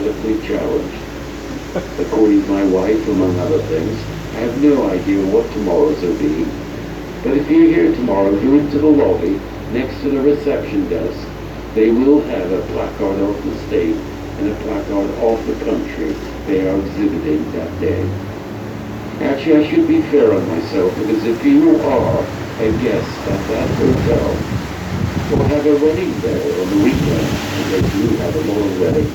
medically challenged. According to my wife, among other things, I have no idea what tomorrow's will be. But if you're here tomorrow, go into the lobby next to the reception desk. They will have a placard of the state and a placard of the country they are exhibiting that day. Actually, I should be fair on myself, because if you are a guest at that hotel, or have a wedding there on the weekend, and they do have a lot of weddings,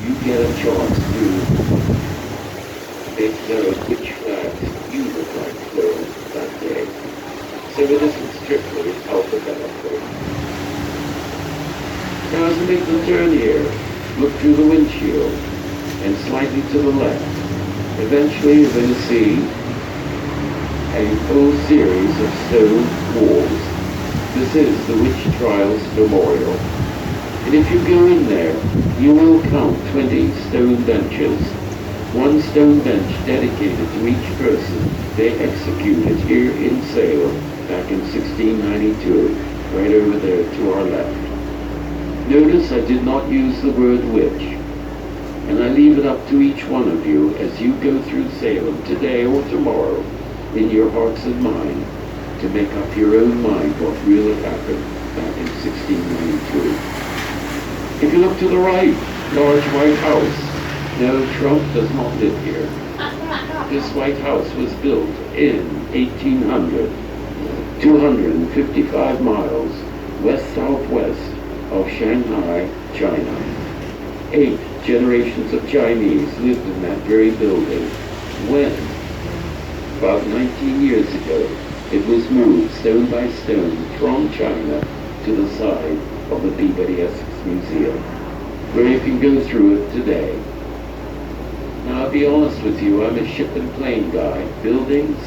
you get a chance to make known which flags you would like flown that day. So it isn't strictly alphabetical. Now as I make the turn here, look through the windshield and slightly to the left. Eventually you're going to see a whole series of stone walls. This is the Witch Trials Memorial. And if you go in there, you will count 20 stone benches. One stone bench dedicated to each person they executed here in Salem back in 1692, right over there to our left. Notice I did not use the word witch. And I leave it up to each one of you as you go through Salem today or tomorrow in your hearts and mind to make up your own mind what really happened back in 1692. If you look to the right, large white house. No, Trump does not live here. This White House was built in 1800, 255 miles west-southwest of Shanghai, China. 8 generations of Chinese lived in that very building when, about 19 years ago, it was moved stone by stone from China to the side of the Peabody Essex Museum, where you can go through it today. Now, I'll be honest with you, I'm a ship and plane guy. Buildings,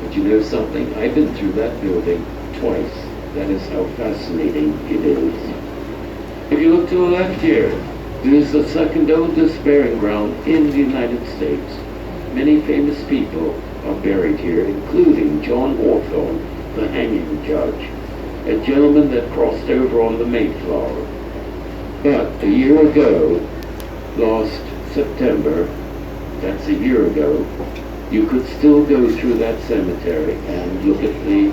But you know something? I've been through that building twice. That is how fascinating it is. If you look to the left here, it is the second oldest burying ground in the United States. Many famous people are buried here, including John Hawthorne, the hanging judge, a gentleman that crossed over on the Mayflower. But a year ago, last September, that's a year ago, you could still go through that cemetery and look at the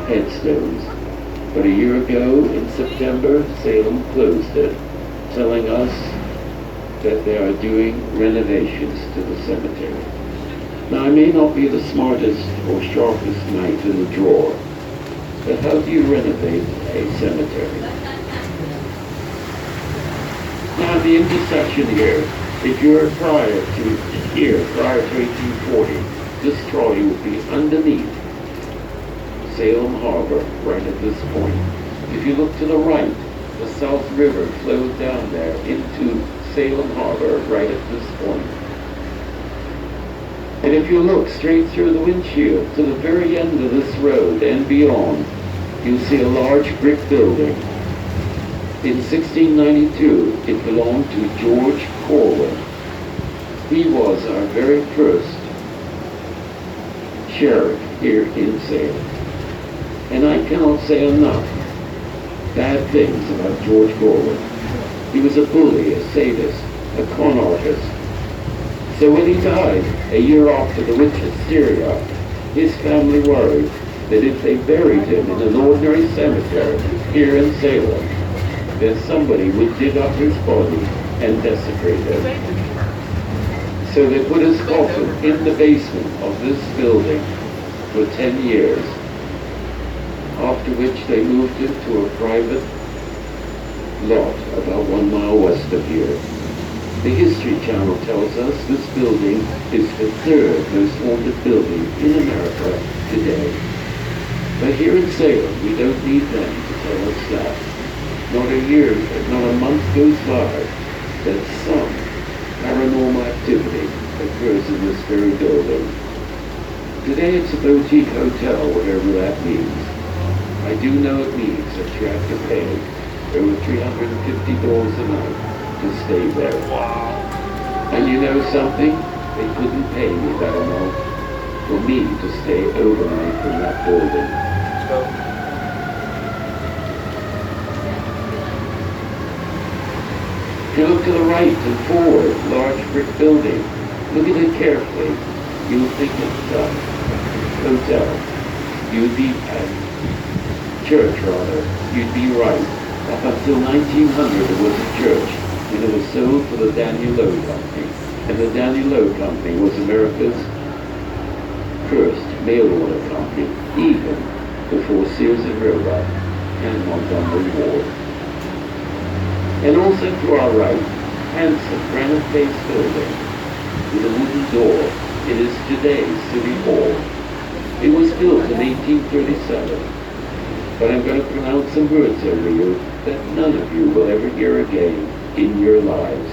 headstones. But a year ago, in September, Salem closed it, telling us that they are doing renovations to the cemetery. Now, I may not be the smartest or sharpest knife in the drawer, but how do you renovate a cemetery? Now, the intersection here, if you're prior to 1840, this trolley would be underneath Salem Harbor, right at this point. If you look to the right, the South River flowed down there into Salem Harbor, right at this point. And if you look straight through the windshield to the very end of this road and beyond, you'll see a large brick building. In 1692, it belonged to George Corwin. He was our very first sheriff here in Salem. And I cannot say enough bad things about George Corwin. He was a bully, a sadist, a con artist. So when he died, a year after the witch hysteria, his family worried that if they buried him in an ordinary cemetery here in Salem, that somebody would dig up his body and desecrate him. So they put his coffin in the basement of this building for 10 years, after which they moved him to a private lot about 1 mile west of here. The History Channel tells us this building is the 3rd most haunted building in America today. But here in Salem, we don't need them to tell us that. Not a year, not a month goes by that some paranormal activity occurs in this very building. Today it's a boutique hotel, whatever that means. I do know it means that you have to pay over $350 a night to stay there. Wow. And you know something? They couldn't pay me that amount for me to stay overnight in that building. If you look to the right and forward, large brick building. Look at it carefully. You'll think it's a hotel. You'd be church rather. You'd be right. Up until 1900 it was a church, and it was sold to the Daniel Low Company. And the Daniel Low Company was America's first mail order company, even before Sears and Roebuck and Montgomery Ward. And also to our right, handsome granite-faced building with a wooden door. It is today's City Hall. It was built in 1837, but I'm going to pronounce some words over you that none of you will ever hear again in your lives.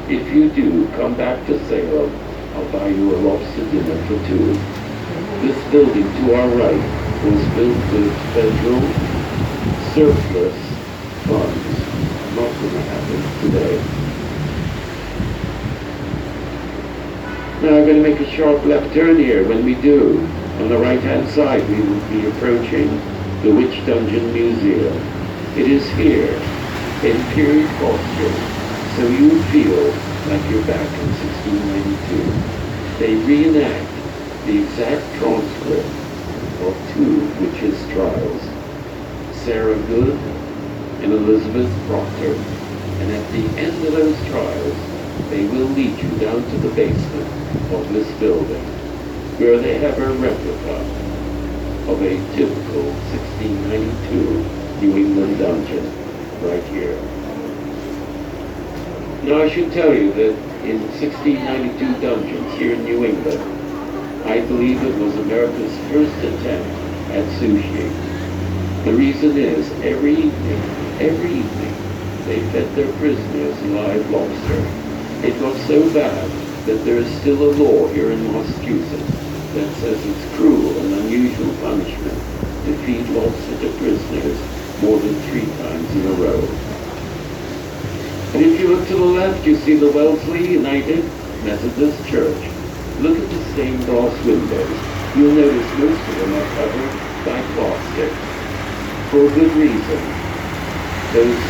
If you do, come back to Salem. I'll buy you a lobster dinner for two. This building to our right was built with federal surplus funds. Not going to happen today. Now I'm going to make a sharp left turn here. When we do, on the right-hand side, we will be approaching the Witch Dungeon Museum. It is here, in period costume, so you feel like you're back in 1692. They reenact the exact transcript of two witches' trials, Sarah Good and Elizabeth Proctor. And at the end of those trials, they will lead you down to the basement of this building, where they have a replica of a typical 1692 New England dungeon right here. Now I should tell you that in 1692 dungeons here in New England, I believe it was America's first attempt at sushi. The reason is every evening, they fed their prisoners live lobster. It got so bad that there is still a law here in Massachusetts that says it's cruel and unusual punishment to feed lobster to prisoners more than 3 times in a row. And if you look to the left, you see the Wellesley United Methodist Church. Look at the stained glass windows. You'll notice most of them are covered by plastic. For a good reason. Those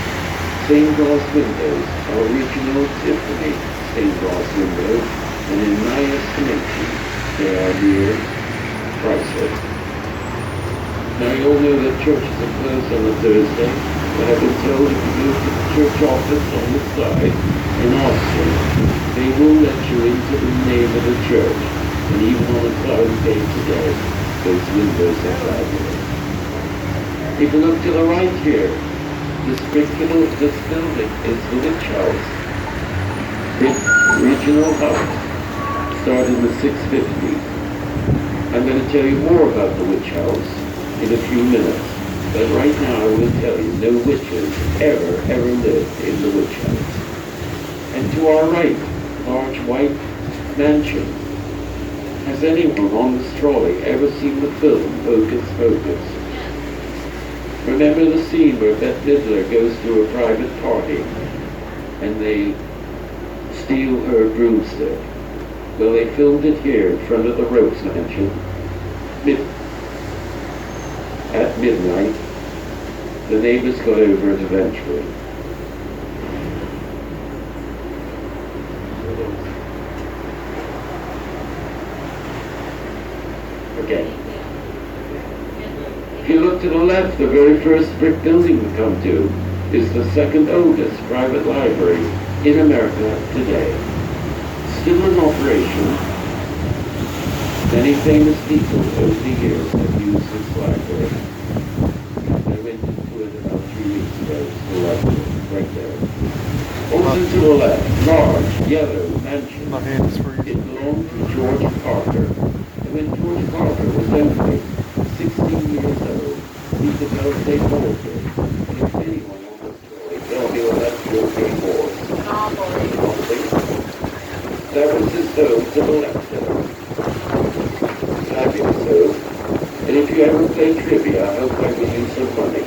stained glass windows are original Tiffany stained glass windows, and in my estimation, they are near priceless. Now you all know that churches are closed on a Thursday, but I've been told if you go to the church office on the side in Austin, they will let you into the name of the church, and even on a cloudy day today, those windows are fabulous. If you look to the right here, this building is the witch house. The original house started in the 650s. I'm going to tell you more about the witch house in a few minutes, but right now I will tell you no witches ever lived in the witch house. And to our right, large white mansion. Has anyone on this trolley ever seen the film Hocus Pocus? Remember the scene where Bette Midler goes to a private party and they steal her broomstick? Well, they filmed it here in front of the Rose Mansion at midnight. The neighbors got over it eventually. Okay. If you look to the left, the very first brick building we come to is the second oldest private library in America today. Still in operation. Many famous people over the years have used this library. I went into it about 3 weeks ago. The library, right there. Also to the left, large, yellow mansion. It belonged to George Parker. And when George Parker was only 16 years old, he developed a poetry. And if anyone on this story, tell me what that poetry was. That was his home to the left there. Fabulous home. And if you ever play trivia, I hope I give you some money.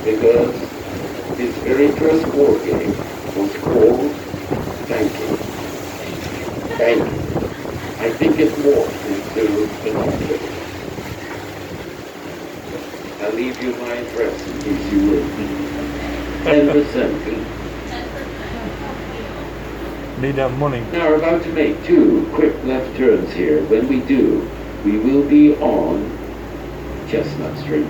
Because his very first board game was called Banking. Banking. I think it morphed into Monopoly. I'll leave you my address in case you will. 10%. Need that money. Now we're about to make 2 quick left turns here. When we do, we will be on Chestnut Street.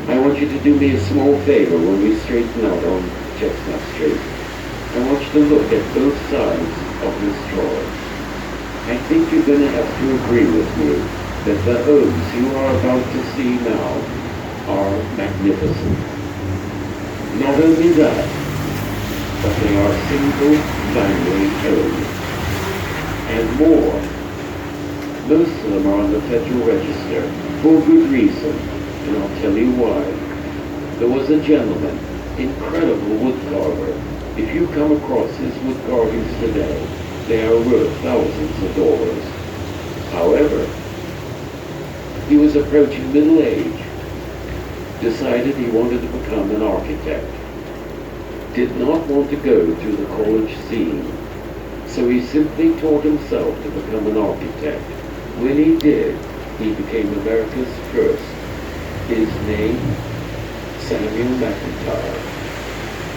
I want you to do me a small favor when we straighten out on Chestnut Street. I want you to look at both sides of this trolley. I think you're going to have to agree with me that the homes you are about to see now are magnificent. Not only that, but they are single-family homes. And more. Most of them are on the Federal Register for good reason, and I'll tell you why. There was a gentleman, incredible wood carver. If you come across his wood carvings today, they are worth thousands of dollars. However, he was approaching middle age, decided he wanted to become an architect, did not want to go through the college scene, so he simply taught himself to become an architect. When he did, he became America's first. His name, Samuel McIntyre.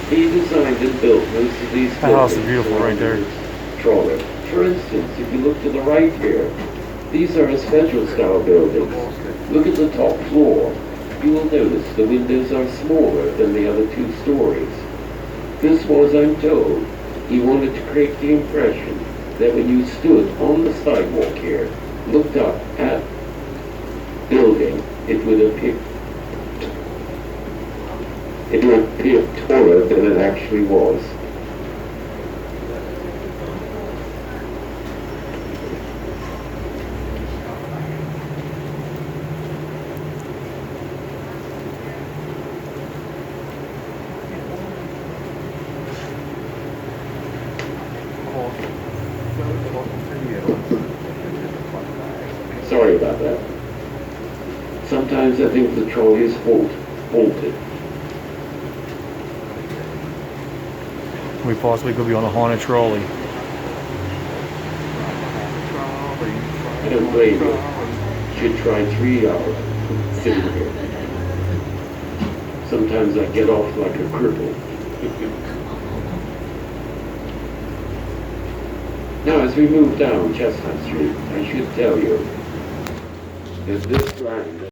He designed and built most of these buildings. That house is beautiful right there. Trolley. For instance, if you look to the right here, these are his federal style buildings. Look at the top floor. You will notice the windows are smaller than the other 2 stories. This was, I'm told, he wanted to create the impression that when you stood on the sidewalk here, looked up at building, it would appear taller than it actually was. Sorry about that. Sometimes I think the trolley is haunted. We possibly could be on a haunted trolley. I don't blame you. Should try 3 hours sitting here. Sometimes I get off like a cripple. Now, as we move down Chestnut Street, I should tell you that this line